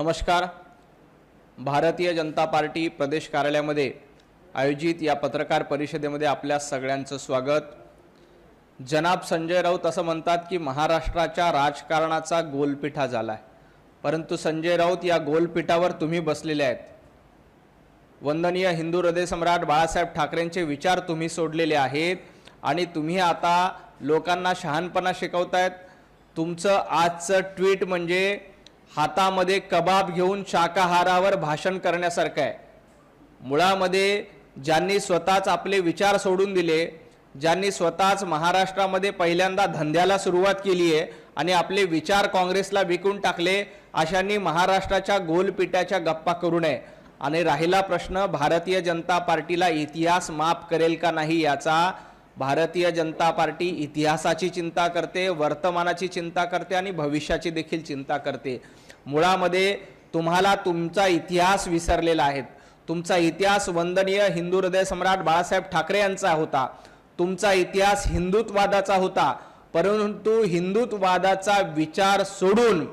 नमस्कार। भारतीय जनता पार्टी प्रदेश कार्यालयामध्ये आयोजित या पत्रकार परिषदेमध्ये आपल्या सगळ्यांचं स्वागत। जनाब संजय राऊत असं म्हणतात की महाराष्ट्राच्या राजकारणाचा गोलपिठा झालाय, परंतु संजय राऊत या गोलपिठावर तुम्ही बसलेले आहेत। वंदनीय हिंदू हृदय सम्राट बाळासाहेब ठाकरेंचे विचार तुम्ही सोडलेले आहेत आणि तुम्ही आता लोकांना शहाणपणा शिकवतायत। तुमचं आजचं ट्विट म्हणजे हातामध्ये कबाब घेऊन शाकाहारावर भाषण करण्यासारखं आहे। मुळामध्ये ज्यांनी स्वतःच आपले विचार सोडून दिले, ज्यांनी स्वतःच महाराष्ट्रामध्ये पहिल्यांदा धंद्याला सुरुवात केली आहे आणि आपले विचार काँग्रेसला विकून टाकले, अशांनी महाराष्ट्राच्या गोलपिठाच्या गप्पा करू नये। आणि राहिला प्रश्न भारतीय जनता पार्टीला इतिहास माफ करेल का नाही याचा, भारतीय जनता पार्टी इतिहासाची चिंता करते, वर्तमानाची चिंता करते आणि भविष्याची देखील चिंता करते। मुळामध्ये तुम्हाला तुमचा इतिहास विसरलेला आहे। तुमचा इतिहास वंदनीय हिंदू हृदय सम्राट बाळासाहेब ठाकरे यांचा होता। तुमचा इतिहास हिंदुत्ववादाचा होता, परंतु हिंदुत्ववादाचा विचार सोडून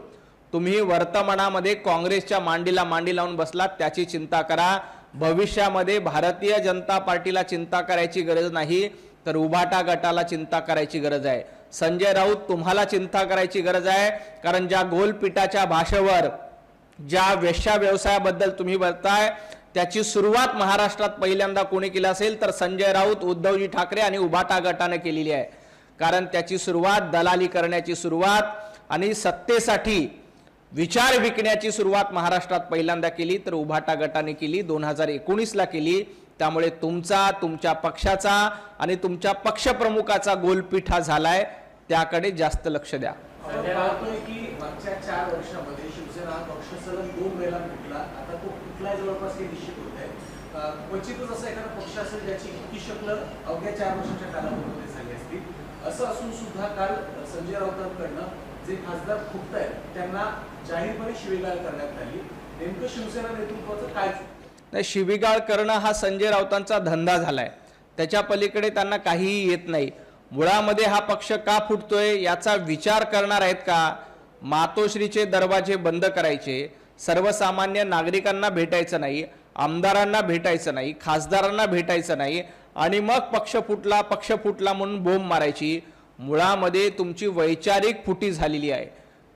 तुम्ही वर्तमानामध्ये काँग्रेसच्या मांडीला मांडी लावून बसलात। त्याची चिंता करा। भविष्यामध्ये भारतीय जनता पार्टीला चिंता करायची गरज नाही, तर उभाटा गटाला चिंता करायची गरज आहे। संजय राऊत तुम्हाला चिंता करायची गरज आहे, कारण ज्या गोलपिठाच्या भाषेवर ज्या वेश्या व्यवसायाबद्दल तुम्ही बोलताय त्याची सुरुवात महाराष्ट्रात पहिल्यांदा कोणी केली असेल तर संजय राऊत, उद्धवजी ठाकरे आणि उभाटा गटाने केलेली आहे। कारण त्याची सुरुवात दलाली करण्याची सुरुवात आणि सत्तेसाठी विचार विकण्याची सुरुवात महाराष्ट्रात पहिल्यांदा केली तर उभाटा गटाने केली, 2019 ला केली। त्यामुळे तुमच्या पक्षाचा आणि तुमच्या पक्षप्रमुखाचा गोलपिठा झालाय, त्याकडे जास्त लक्ष द्या। संजय राऊत की मागच्या 4 वर्षांमध्ये शिवसेना पक्ष सलग 2 वेळा फुटला, आता तो कुठला जवळपास हे निश्चित होत आहे। क्वचितच असा एखादा पक्ष असेल ज्याची इतकी शक्ल अवघ्या 4 वर्षाच्या कालावधीमध्ये झाली असती। असं असून सुद्धा काल संजय राऊतांकडनं जे खासदार फुटत आहेत त्यांना जाहीरपणे शिवीगाळ करण्यात आली। नेमकं शिवसेना नेतृत्वाचं काय? नाही, शिवीगाळ करणं हा संजय राऊतांचा धंदा झालाय, त्याच्या पलीकडे त्यांना काहीही येत नाही। मुळामध्ये हा पक्ष का फुटतोय याचा विचार करणार आहेत का? मातोश्रीचे दरवाजे बंद करायचे, सर्वसामान्य नागरिकांना भेटायचं नाही, आमदारांना भेटायचं नाही, खासदारांना भेटायचं नाही आणि मग पक्ष फुटला म्हणून बोंब मारायची। मुळामध्ये तुमची वैचारिक फुटी झालेली आहे।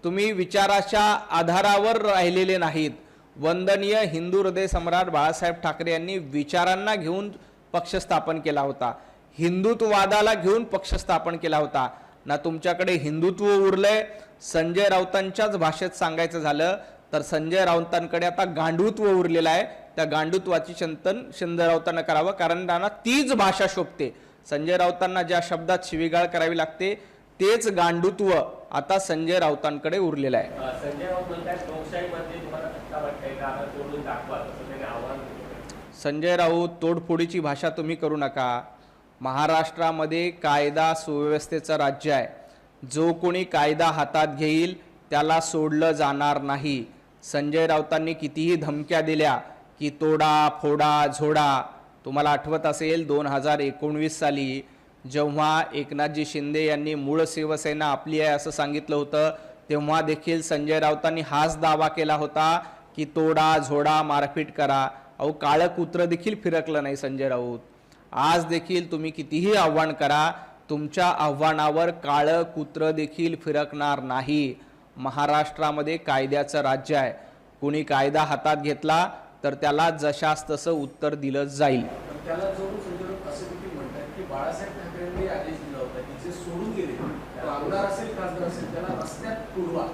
तुम्ही विचाराच्या आधारावर राहिलेले नाहीत। वंदनीय हिंदू हृदय सम्राट बाळासाहेब ठाकरे यांनी विचारांना घेऊन पक्ष स्थापन केला होता, हिंदुत्ववादाला घेऊन पक्ष स्थापन केला होता ना। तुमच्याकडे हिंदुत्व उरलंय। संजय राऊतांच्याच भाषेत सांगायचं झालं तर संजय राऊतांकडे आता गांडूत्व उरलेलं आहे। त्या गांडूत्वाची चिंतन संजय राऊतांना करावं, कारण त्यांना तीच भाषा शोभते। संजय राऊतांना ज्या शब्दात शिवीगाळ करावी लागते तेच गांडूत्व आता संजय राऊतांकडे उरलेलं आहे। संजय राऊत म्हणतात लोकशाहीमध्ये तुम्हाला सत्ता वाटते का, तोडून दाखवा, असं त्यांनी आव्हान केलं। संजय राऊत, तोडफोडीची भाषा तुम्ही करू नका। महाराष्ट्रामध्ये कायदा सुव्यवस्थेचं राज्य आहे। जो कोणी कायदा हातात घेईल त्याला सोडलं जाणार नाही। संजय राऊतांनी कितीही धमक्या दिल्या की तोडा फोडा झोडा, तुम्हाला आठवत असेल 2019 साली जेव्हा एकनाथजी शिंदे यांनी मूळ शिवसेना आपली आहे असं सांगितलं होतं, तेव्हा देखील संजय राऊतांनी हाच दावा केला होता की तोडा झोडा मारपीट करा। अहो, काळं कुत्र देखील फिरकलं नाही संजय राऊत। आज देखील तुम्ही कितीही आव्हान करा, तुमच्या आव्हानावर काळं कुत्र देखील फिरकणार नाही। महाराष्ट्रामध्ये कायद्याचं राज्य आहे। कोणी कायदा हातात घेतला तर त्याला जशास तसं उत्तर दिलं जाईल। त्याला जोडून संजय राऊत असं देखील म्हणतात की बाळासाहेब ठाकरेंनी आदेश दिला होता की जे सोडून गेले, आमदार असेल खासदार असेल, त्याला रस्त्यात तुडवा,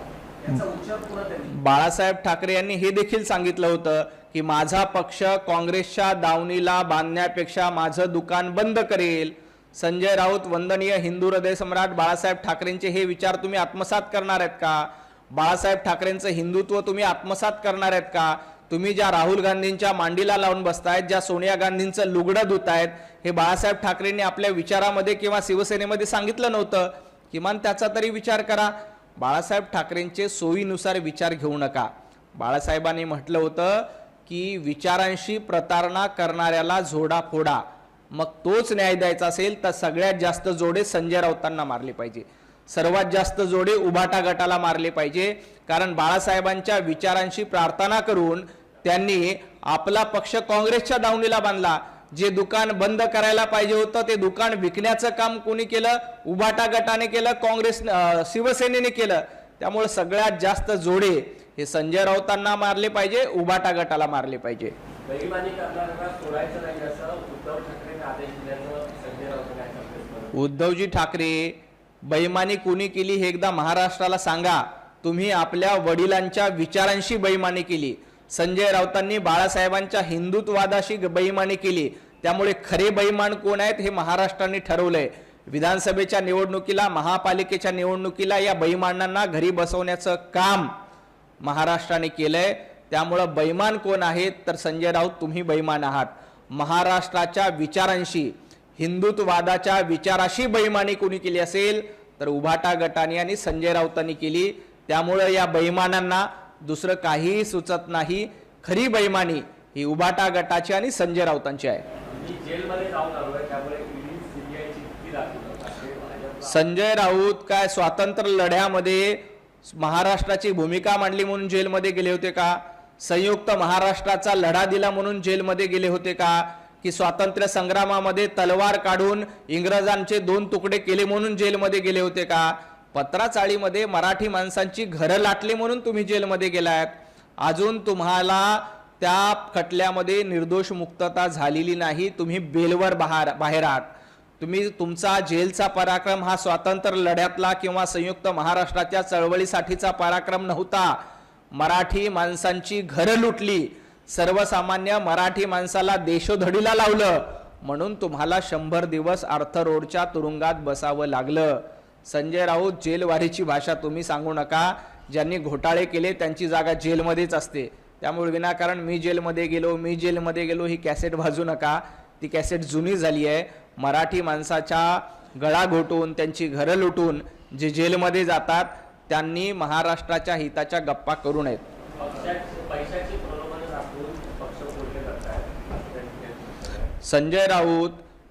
याचा उच्चार पुन्हा त्यांनी। बाळासाहेब ठाकरे यांनी हे देखील सांगितलं होतं की माझा पक्ष काँग्रेसच्या दावणीला बांधण्यापेक्षा माझं दुकान बंद करेल। संजय राऊत, वंदनीय हिंदू हृदय सम्राट बाळासाहेब ठाकरेंचे हे विचार तुम्ही आत्मसात करणार आहेत का? बाळासाहेब ठाकरेंचं हिंदुत्व तुम्ही आत्मसात करणार आहेत का? तुम्ही ज्या राहुल गांधींच्या मांडीला लावून बसतायत, ज्या सोनिया गांधींचं लुगडं धुतायत, हे बाळासाहेब ठाकरेंनी आपल्या विचारामध्ये किंवा शिवसेनेमध्ये सांगितलं नव्हतं? किमान त्याचा तरी विचार करा। बाळासाहेब ठाकरेंचे सोयीनुसार विचार घेऊ नका। बाळासाहेबांनी म्हटलं होतं की विचारांशी प्रतारणा करणाऱ्याला झोडा फोडा। मग तोच न्याय द्यायचा असेल तर सगळ्यात जास्त जोडे संजय राऊतांना मारले पाहिजे। सर्वात जास्त जोडे उभाटा गटाला मारले पाहिजे, कारण बाळासाहेबांच्या विचारांशी प्रार्थना करून त्यांनी आपला पक्ष काँग्रेसच्या दावणीला बांधला। जे दुकान बंद करायला पाहिजे होतं ते दुकान विकण्याचं काम कोणी केलं? उभाटा गटाने केलं, काँग्रेस शिवसेनेने केलं। त्यामुळे सगळ्यात जास्त जोडे हे संजय राऊतांना मारले पाहिजे, उभाटा गटाला मारले पाहिजे। बेईमानी करणाऱ्यांना सोडायचं नाही असं उद्धव ठाकरेंनी आदेश दिल्याचं संजय राऊत काय सांगतात? उद्धवजी ठाकरे बेईमानी कोणी केली हे एकदा महाराष्ट्राला सांगा। तुम्ही आपल्या वडिलांच्या विचारांशी बेईमानी केली, संजय राऊतांनी बाळासाहेबांच्या हिंदुत्ववादाशी बेईमानी केली। त्यामुळे खरे बेईमान कोण आहेत हे महाराष्ट्राने ठरवलंय। विधानसभेच्या निवडणुकीला, महापालिकेच्या निवडणुकीला या बेईमानांना घरी बसवण्याचं काम महाराष्ट्राने केलंय। त्यामुळे बेईमान कोण आहेत तर संजय राऊत तुम्ही बेईमान आहात। महाराष्ट्राच्या विचारांशी, हिंदुत्ववादाच्या विचाराशी बेईमानी कोणी केली असेल तर उभाटा गटाने आणि संजय राऊतांनी केली। त्यामुळे या बेईमानांना दुसरं काहीही सुचत नाही। खरी बेईमानी ही उभाटा गटाची आणि संजय राऊतांची आहे। मी जेलमध्ये जाऊन आलोय, त्यामुळे ईडी सीबीआयची भीती दाखवतात। संजय राऊत काय स्वातंत्र्य लढ्यामध्ये महाराष्ट्राची भूमिका मांडली म्हणून जेलमध्ये गेले होते का? संयुक्त महाराष्ट्राचा लढा दिला म्हणून जेलमध्ये गेले होते का? की स्वातंत्र्य संग्रामामध्ये तलवार काढून इंग्रजांचे 2 तुकडे केले म्हणून जेलमध्ये गेले होते का? पत्राचाळीमध्ये मराठी माणसांची घरं लाटली म्हणून तुम्ही जेलमध्ये गेलात। अजून तुम्हाला त्या खटल्यामध्ये निर्दोष मुक्तता झालेली नाही, तुम्ही बेलवर बाहेर आहात। तुम्ही तुमचा जेलचा पराक्रम हा स्वातंत्र्य लढ्यातला किंवा संयुक्त महाराष्ट्राच्या चळवळीसाठीचा पराक्रम नव्हता। मराठी माणसांची घरं लुटली, सर्वसामान्य मराठी माणसाला देशोधडीला लावलं, म्हणून तुम्हाला 100 दिवस आर्थर रोडच्या तुरुंगात बसावं लागलं। संजय राऊत, जेलवारीची भाषा तुम्ही सांगू नका। ज्यांनी घोटाळे केले त्यांची जागा जेलमध्येच असते। त्यामुळे विनाकारण मी जेलमध्ये गेलो ही कॅसेट वाजू नका। ती कॅसेट जुनी झाली आहे। मराठी माणसाच्या गळा घोटून, त्यांची घरं लुटून जे जेलमध्ये जातात त्यांनी महाराष्ट्राच्या हिताच्या गप्पा करू नयेत। पैशाची प्रलोभन दाखवून पक्ष फोडले जातात। संजय राऊत,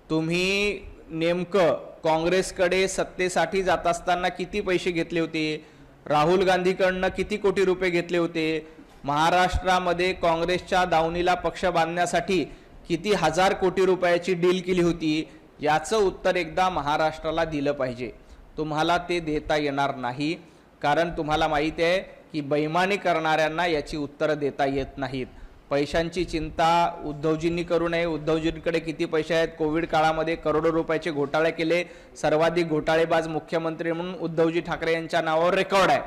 तुम्ही नेमकं काँग्रेसकडे सत्तेसाठी जात असताना किती पैसे घेतले होते? राहुल गांधीकडनं किती कोटी रुपये घेतले होते? महाराष्ट्रामध्ये काँग्रेसच्या दावणीला पक्ष बांधण्यासाठी किती हजार कोटी रुपयाची डील केली होती? याचं उत्तर एकदा महाराष्ट्राला दिलं पाहिजे। तुम्हाला ते देता येणार नाही, कारण तुम्हाला माहिती आहे की बेईमानी करणाऱ्यांना याची उत्तरं देता येत नाहीत। पैशांची चिंता उद्धवजींनी करू नये। उद्धवजींकडे किती पैसे आहेत? कोविड काळामध्ये करोडो रुपयाचे घोटाळे केले। सर्वाधिक घोटाळेबाज मुख्यमंत्री म्हणून उद्धवजी ठाकरे यांच्या नावावर रेकॉर्ड आहे।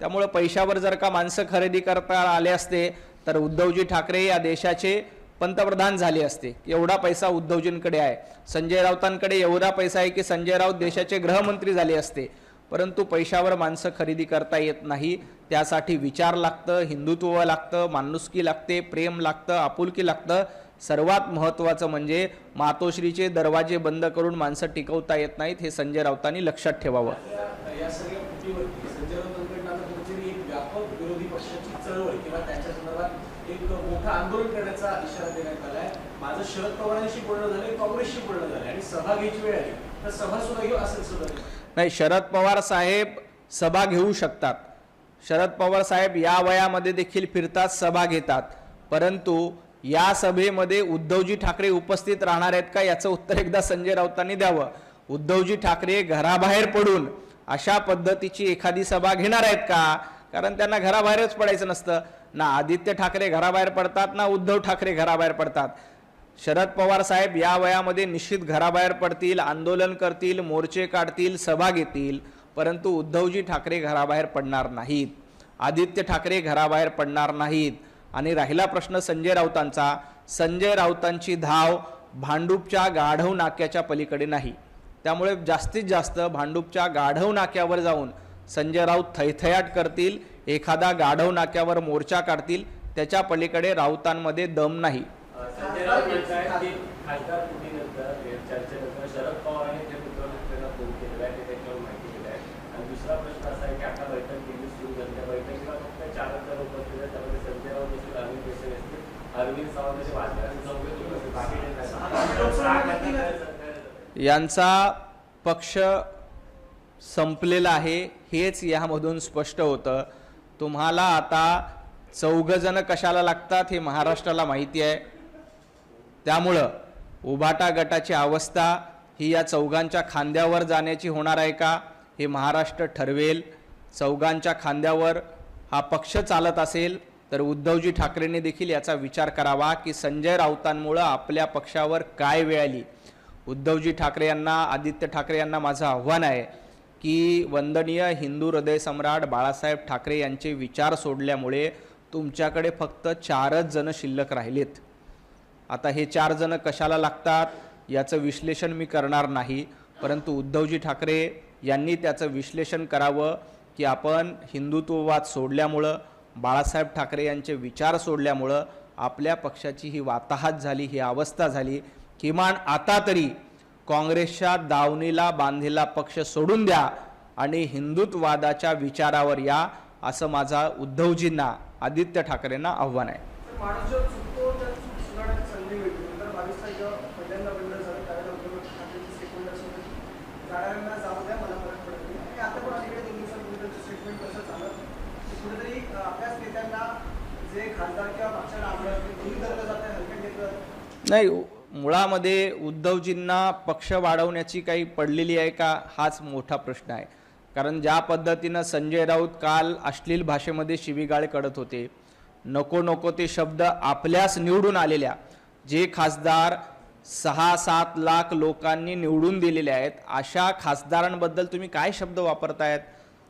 त्यामुळे पैशावर जर का माणसं खरेदी करता आले असते तर उद्धवजी ठाकरे या देशाचे पंतप्रधान झाले असते। एवढा पैसा उद्धवजींकडे आहे। संजय राऊतांकडे एवढा पैसा आहे की संजय राऊत देशाचे गृहमंत्री झाले असते। परंतु पैशावर माणसं खरेदी करता येत नाही। त्यासाठी विचार लागतं, हिंदुत्व लागतं, माणुसकी लागते, प्रेम लागतं, आपुलकी लागतं। सर्वात महत्त्वाचं म्हणजे मातोश्रीचे दरवाजे बंद करून माणसं टिकवता येत नाहीत, हे संजय राऊतांनी लक्षात ठेवावं। या सगळ्या कृतीवरती संजय राऊतांकडून आता कुठेतरी एक व्यापक विरोधी पक्षाची चळवळ किंवा त्यांच्या संदर्भात एक मोठं आंदोलन करण्याचा इशारा देण्यात आलाय। माझं शरद पवारांशी बोलणं झालंय, काँग्रेसशी बोलणं झालंय आणि सभा घ्यायची वेळ आली तर सभा सुद्धा घेऊ असेल सुद्धा नाही। शरद पवार साहेब सभा घेऊ शकतात। शरद पवार साहेब या वयामध्ये देखील फिरतात, सभा घेतात। परंतु या सभेमध्ये उद्धवजी ठाकरे उपस्थित राहणार आहेत का याचं उत्तर एकदा संजय राऊतांनी द्यावं। उद्धवजी ठाकरे घराबाहेर पडून अशा पद्धतीची एखादी सभा घेणार आहेत का? कारण त्यांना घराबाहेरच पडायचं नसतं। ना आदित्य ठाकरे घराबाहेर पडतात, ना उद्धव ठाकरे घराबाहेर पडतात। शरद पवार साहेब या वयामध्ये निश्चित घराबाहेर पडतील, आंदोलन करतील, मोर्चे काढतील, सभा घेतील, परंतु उद्धवजी ठाकरे घराबाहेर पडणार नाहीत, आदित्य ठाकरे घराबाहेर पडणार नाहीत। आणि राहिला प्रश्न संजय राऊतांचा, संजय राऊतांची धाव भांडूपच्या गाढव नाक्याच्या पलीकडे नाही। त्यामुळे जास्तीत जास्त भांडूपच्या गाढव नाक्यावर जाऊन संजय राऊत थैथयाट करतील, एखादा गाढव नाक्यावर मोर्चा काढतील, त्याच्या पलीकडे राऊतांमध्ये दम नाही। संजय राऊत म्हणतात की खासदार फुटीनंतर चर्चेनंतर शरद पवारांनी जे मित्रपक्षांना फोन केलेला आहे ते त्याच्यावर माहिती दिली आहे। आणि दुसरा प्रश्न असा आहे की आता बैठक केली सुरू झाली, त्या बैठकीला फक्त 4 उपस्थित आहेत, त्यामध्ये संजय राऊत असतील, अरविंद देसाई असतील, अरविंद सावंत असे वाजले, यांचा पक्ष संपलेलं आहे हेच यामधून स्पष्ट होतं. तुम्हाला आता 4 जण कशाला लागतात हे महाराष्ट्राला माहिती आहे. त्यामुळं उभाटा गटाची अवस्था ही या 4 खांद्यावर जाण्याची होणार आहे का हे महाराष्ट्र ठरवेल. 4 खांद्यावर हा पक्ष चालत असेल तर उद्धवजी ठाकरेंनी देखील याचा विचार करावा की संजय राऊतांमुळं आपल्या पक्षावर काय वेळ आली. उद्धवजी ठाकरे यांना, आदित्य ठाकरे यांना माझं आव्हान आहे की वंदनीय हिंदू हृदय सम्राट बाळासाहेब ठाकरे यांचे विचार सोडल्यामुळे तुमच्याकडे फक्त 4च जण शिल्लक राहिलेत. आता हे 4 जण कशाला लागतात याचं विश्लेषण मी करणार नाही, परंतु उद्धवजी ठाकरे यांनी त्याचं विश्लेषण करावं की आपण हिंदुत्ववाद सोडल्यामुळं, बाळासाहेब ठाकरे यांचे विचार सोडल्यामुळं आपल्या पक्षाची ही वाताहत झाली, ही अवस्था झाली. किमान आता तरी काँग्रेसच्या दावणीला बांधलेला पक्ष सोडून द्या आणि हिंदुत्ववादाच्या विचारावर या, असं माझा उद्धवजींना, आदित्य ठाकरेंना आव्हान आहे. माणूस जेव्हा चुकतो तर चूक सुधारण्याची संधी मिळते. नंतर 22 जेव्हा पहिल्यांदा बंद झालं त्यावेळेला उद्धव ठाकरेंची स्टेटमेंट असं होतं की जाणाऱ्यांना जाऊ द्या, मला फरक पडत नाही. आणि आता पण अलीकडे 2 दिवसांपूर्वी स्टेटमेंट कसं चालत की कुठेतरी आपल्याच नेत्यांना जे खासदार किंवा पक्षाला आमदार दोन्ही धरलं जातं, हलक्यात घेतलं जातं. नाही, मुळामध्ये उद्धवजींना पक्ष वाढवण्याची काही पडलेली आहे का हाच मोठा प्रश्न आहे. कारण ज्या पद्धतीनं संजय राऊत काल अश्लील भाषेमध्ये शिवीगाळ करत होते, नको नको ते शब्द आपल्याच निवडून आलेल्या जे खासदार 6-7 लाख लोकांनी निवडून दिलेले आहेत अशा खासदारांबद्दल तुम्ही काय शब्द वापरतायत.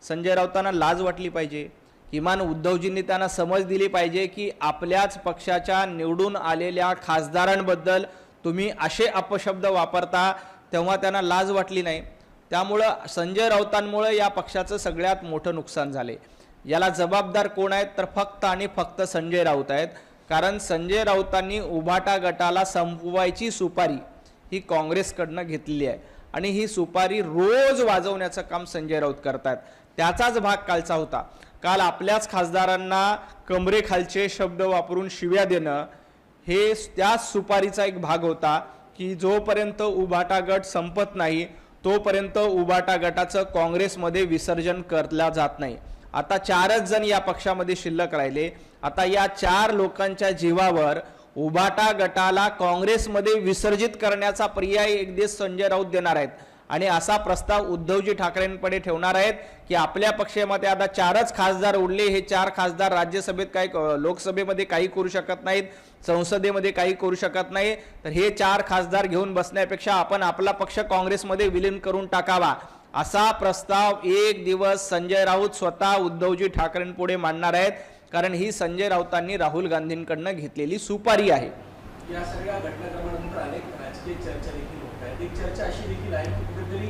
संजय राऊतांना लाज वाटली पाहिजे. किमान उद्धवजींनी त्यांना समज दिली पाहिजे की आपल्याच पक्षाच्या निवडून आलेल्या खासदारांबद्दल तुम्ही असे अपशब्द वापरता, तेव्हा त्यांना लाज वाटली नाही. त्यामुळं संजय राऊतांमुळे या पक्षाचं सगळ्यात मोठं नुकसान झाले. याला जबाबदार कोण आहेत तर फक्त आणि फक्त संजय राऊत आहेत. कारण संजय राऊतांनी उभाटा गटाला संपवायची सुपारी ही काँग्रेसकडनं घेतलेली आहे आणि ही सुपारी रोज वाजवण्याचं काम संजय राऊत करतात. त्याचाच भाग कालचा होता. काल आपल्याच खासदारांना कमरेखालचे शब्द वापरून शिव्या देणं हे त्याच सुपारीचा एक भाग होता की जोपर्यंत उभाटा गट संपत नाही तोपर्यंत उभाटा गटाचं काँग्रेसमध्ये विसर्जन करला जात नाही. आता 4च जण या पक्षामध्ये शिल्लक राहिले. आता या 4 लोकांच्या जीवावर उभाटा गटाला काँग्रेसमध्ये विसर्जित करण्याचा पर्याय एक दिवस संजय राऊत देणार आहेत आणि असा प्रस्ताव उद्धवजी ठाकरेंकडे ठेवणार आहेत की आपल्या पक्षामध्ये आता 4च खासदार उरले. हे 4 खासदार राज्यसभेत काही, लोकसभेमध्ये काही करू शकत नाहीत, संसदेमध्ये काही करू शकत नाही. तर हे 4 खासदार घेऊन बसण्यापेक्षा आपण आपला पक्ष काँग्रेसमध्ये विलीन करून टाकावा असा प्रस्ताव एक दिवस संजय राऊत स्वतः उद्धवजी ठाकरेंपुढे मांडणार आहेत. कारण ही संजय राऊतांनी राहुल गांधींकडनं घेतलेली सुपारी आहे. या सगळ्या घटनाक्रमानंतर अनेक राजकीय चर्चा देखील होत आहेत. एक चर्चा अशी देखील आहे की कुठेतरी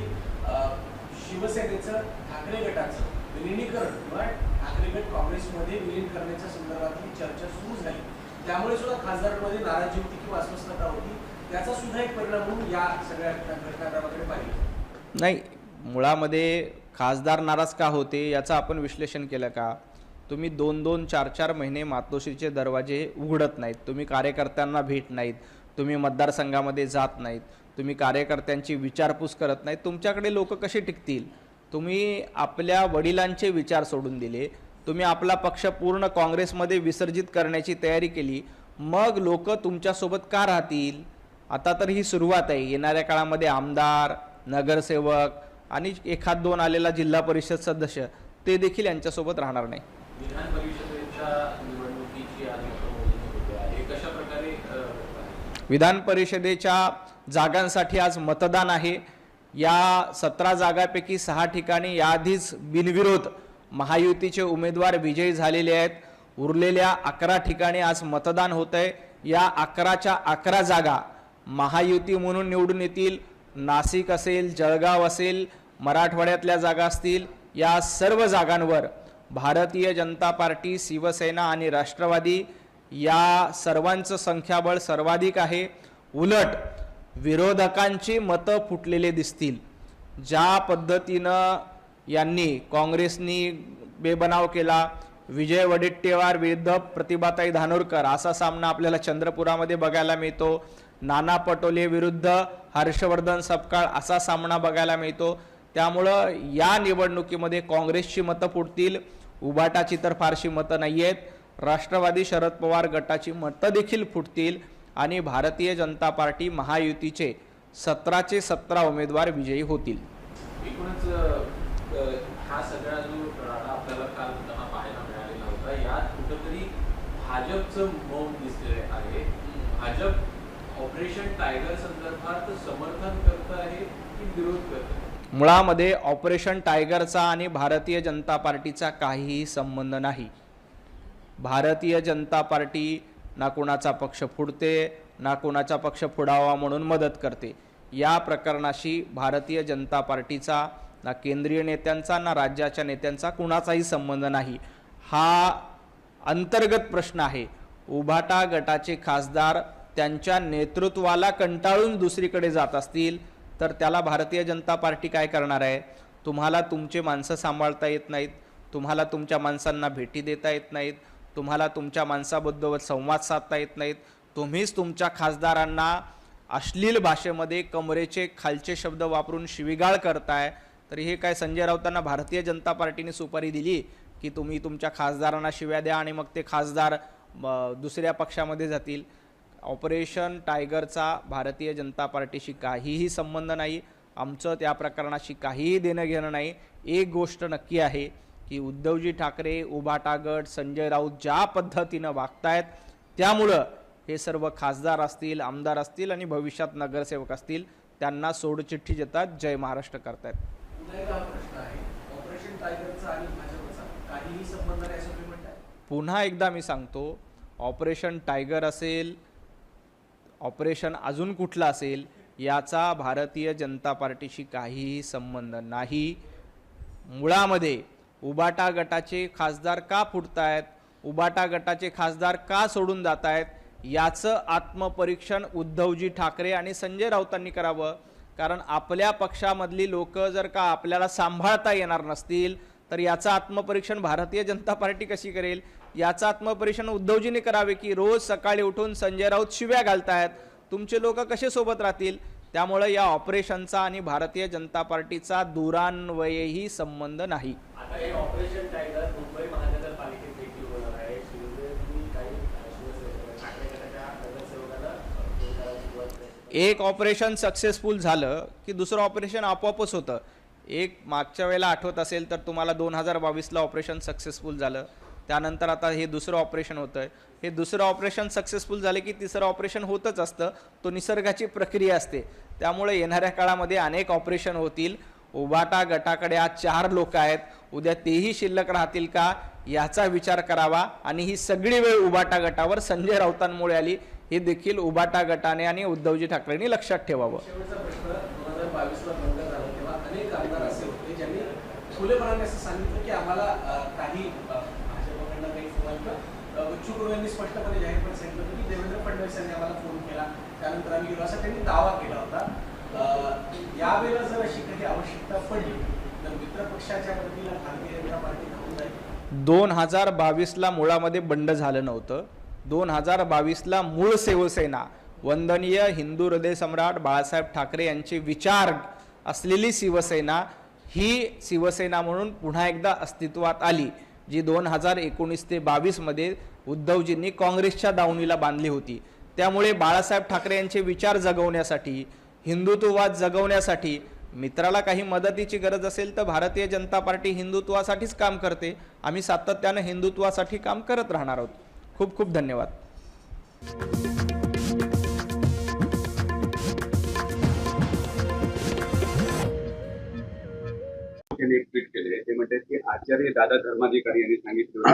शिवसेनेचं ठाकरे गटाचं विलिनीकरण किंवा ठाकरे गट काँग्रेसमध्ये विलीन करण्याच्या संदर्भातली चर्चा सुरू झाली. त्यामुळे सुद्धा खासदारांमध्ये नाराजी होती किंवा अस्वस्थता होती. त्याचा सुद्धा एक परिणाम म्हणून या सगळ्या घटनाक्रमाकडे पाहिजे. नाही, मुळामध्ये खासदार नाराज का होते याचं आपण विश्लेषण केलं का. तुम्ही 2-2, 4-4 महिने मातोश्रीचे दरवाजे उघडत नाहीत, तुम्ही कार्यकर्त्यांना भेट नाहीत, तुम्ही मतदारसंघामध्ये जात नाहीत, तुम्ही कार्यकर्त्यांची विचारपूस करत नाहीत. तुमच्याकडे लोक कसे टिकतील. तुम्ही आपल्या वडिलांचे विचार सोडून दिले, तुम्ही आपला पक्ष पूर्ण काँग्रेसमध्ये विसर्जित करण्याची तयारी केली, मग लोक तुमच्यासोबत का राहतील. आता तर ही सुरुवात आहे. येणाऱ्या काळामध्ये आमदार, नगरसेवक आणि 1-2 आलेला जिल्हा परिषद सदस्य ते देखील यांच्यासोबत राहणार नाही. विधान परिषदेच्या निवडणुकीची आज मतमोजणी होते आहे. कशा प्रकारे विधान परिषदेच्या जागांसाठी आज मतदान आहे. या 17 जागांपैकी 6 ठिकाणी याआधीच बिनविरोध महायुतीचे उमेदवार विजयी झालेले आहेत. उरलेल्या 11 ठिकाणी आज मतदान होत आहे. या 11च्या 11 जागा महायुती म्हणून निवडून येतील. नाशिक असेल, जळगाव असेल, मराठवाड्यातल्या जागा असतील, या सर्व जागांवर भारतीय जनता पार्टी, शिवसेना आणि राष्ट्रवादी या सर्वांचं संख्याबळ सर्वाधिक आहे. उलट विरोधकांची मतं फुटलेले दिसतील. ज्या पद्धतीनं यांनी काँग्रेसनी बेबनाव केला, विजय वडेट्टीवार विरुद्ध प्रतिभाताई धानोरकर असा सामना आपल्याला चंद्रपुरामध्ये बघायला मिळतो. नाना पटोले विरुद्ध हर्षवर्धन सपकाळ असा सामना बघायला मिळतो. त्यामुळं या निवडणुकीमध्ये काँग्रेसची मतं फुटतील, उभाटाची तर फारशी मतं नाही आहेत, राष्ट्रवादी शरद पवार गटाची मतं देखील फुटतील आणि भारतीय जनता पार्टी महायुतीचे 17चे 17 उमेदवार विजयी होतील. एकूणच हा सगळा जो राडा आपल्याला काल होताना पाहायला मिळालेला होता, यात कुठंतरी भाजपचं मौन दिसले आहे. भाजप ऑपरेशन टायगर संदर्भात समर्थन करत आहे की विरोध करत आहे? मुळामध्ये ऑपरेशन टायगरचा आणि भारतीय जनता पार्टीचा काहीही संबंध नाही. भारतीय जनता पार्टी ना कोणाचा पक्ष फुडते ना कोणाचा पक्ष फुडावा म्हणून मदत करते. या प्रकरणाशी भारतीय जनता पार्टीचा ना केंद्रीय नेत्यांचा ना राज्याच्या नेत्यांचा कुणाचाही संबंध नाही. हा अंतर्गत प्रश्न आहे. उभाटा गटाचे खासदार त्यांच्या नेतृत्वाला कंटाळून दुसरीकडे जात असतील तर त्याला भारतीय जनता पार्टी काय करणार आहे? तुम्हाला तुमचे माणसं सांभाळता येत नाहीत, तुम्हाला तुमच्या माणसांना भेटी देता येत नाहीत, तुम्हाला तुमच्या माणसाबद्दल संवाद साधता येत नाहीत, तुम्हीच तुमच्या खासदारांना अश्लील भाषेमध्ये कमरेचे खालचे शब्द वापरून शिवीगाळ करताय. तर हे काय संजय राऊतांना भारतीय जनता पार्टीने सुपारी दिली की तुम्ही तुमच्या खासदारांना शिव्या द्या आणि मग ते खासदार दुसऱ्या पक्षामध्ये जातील? ऑपरेशन टायगरचा भारतीय जनता पार्टीशी काहीही संबंध नाही. आमचं त्या प्रकरणाशी काहीही देणं घेणं नाही. एक गोष्ट नक्की आहे की उद्धवजी ठाकरे, उभाटा गट, संजय राऊत ज्या पद्धतीनं वागतायत त्यामुळं हे सर्व खासदार असतील, आमदार असतील आणि भविष्यात नगरसेवक असतील त्यांना सोडचिठ्ठी देतात, जय महाराष्ट्र करतायत. पुन्हा एकदा हा प्रश्न आहे, ऑपरेशन टायगरचा आणि भाजपचा काहीही संबंध नाही असं तुम्ही म्हणताय? पुन्हा एकदा मी सांगतो, ऑपरेशन टायगर असेल, ऑपरेशन अजून कुठलं असेल, याचा भारतीय जनता पार्टीशी काहीही संबंध नाही. मुळामध्ये उभाटा गटाचे खासदार का फुटतायत, उभाटा गटाचे खासदार का सोडून जात आहेत, याचं आत्मपरीक्षण उद्धवजी ठाकरे आणि संजय राऊतांनी करावं. कारण आपल्या पक्षामधली लोक जर का आपल्याला सांभाळता येणार नसतील तर याचं आत्मपरीक्षण भारतीय जनता पार्टी कशी करेल? याचं आत्मपरीक्षण उद्धवजीने करावे की रोज सकाळी उठून संजय राऊत शिव्या घालतायत, तुमचे लोक कसे सोबत राहतील? त्यामुळे या ऑपरेशनचा आणि भारतीय जनता पार्टीचा दूरान्वयही संबंध नाही. आता हे ऑपरेशन टायगर मुंबई महानगरपालिकेत देखील होणार आहे. तुम्ही काही ठाकरे गटाच्या नगरसेवकांना सुरुवात केली. एक ऑपरेशन सक्सेसफुल झालं की दुसरं ऑपरेशन आपोआपच होतं. एक मागच्या वेळेला आठवत असेल तर तुम्हाला 2022ला ऑपरेशन सक्सेसफुल झालं, त्यानंतर आता हे दुसरं ऑपरेशन होतं आहे. हे दुसरं ऑपरेशन सक्सेसफुल झाले की तिसरं ऑपरेशन होतच असतं. तो निसर्गाची प्रक्रिया असते. त्यामुळे येणाऱ्या काळामध्ये अनेक ऑपरेशन होतील. उभाटा गटाकडे आज 4 लोक आहेत, उद्या तेही शिल्लक राहतील का याचा विचार करावा. आणि ही सगळी वेळ उभाटा गटावर संजय राऊतांमुळे आली, हे देखील उभाटा गटाने आणि उद्धवजी ठाकरेंनी लक्षात ठेवावं. शेवटचा प्रश्न, 2022ला बंद झालं तेव्हा अनेक आमदार असे होते ज्यांनी खुलेपणाने असं सांगितलं की आम्हाला काही भाजपकडनं काही फोन, बच्चू यांनी स्पष्टपणे जाहीरपणे सांगितलं होतं की देवेंद्र फडणवीस यांनी आम्हाला फोन केला, त्यानंतर आम्ही गेलो, असा त्यांनी दावा केला होता. यावेळेला जर अशी काही आवश्यकता पडली तर मित्रपक्षाच्या वतीला भारतीय जनता पार्टी धावून जाईल? 2022ला मुळामध्ये बंड झालं नव्हतं. 2022ला मूळ शिवसेना, वंदनीय हिंदू हृदय सम्राट बाळासाहेब ठाकरे यांचे विचार असलेली शिवसेना ही शिवसेना म्हणून पुन्हा एकदा अस्तित्वात आली, जी 2019 ते 22 मध्ये उद्धवजींनी काँग्रेसच्या दावणीला बांधली होती. त्यामुळे बाळासाहेब ठाकरे यांचे विचार जगवण्यासाठी, हिंदुत्ववाद जगवण्यासाठी मित्राला काही मदतीची गरज असेल तर भारतीय जनता पार्टी हिंदुत्वासाठीच काम करते. आम्ही सातत्यानं हिंदुत्वासाठी काम करत राहणार आहोत. खूप खूप धन्यवाद. त्यांनी एक ट्विट केले. ते म्हणतात की आचार्य दादा धर्माधिकारी यांनी सांगितलं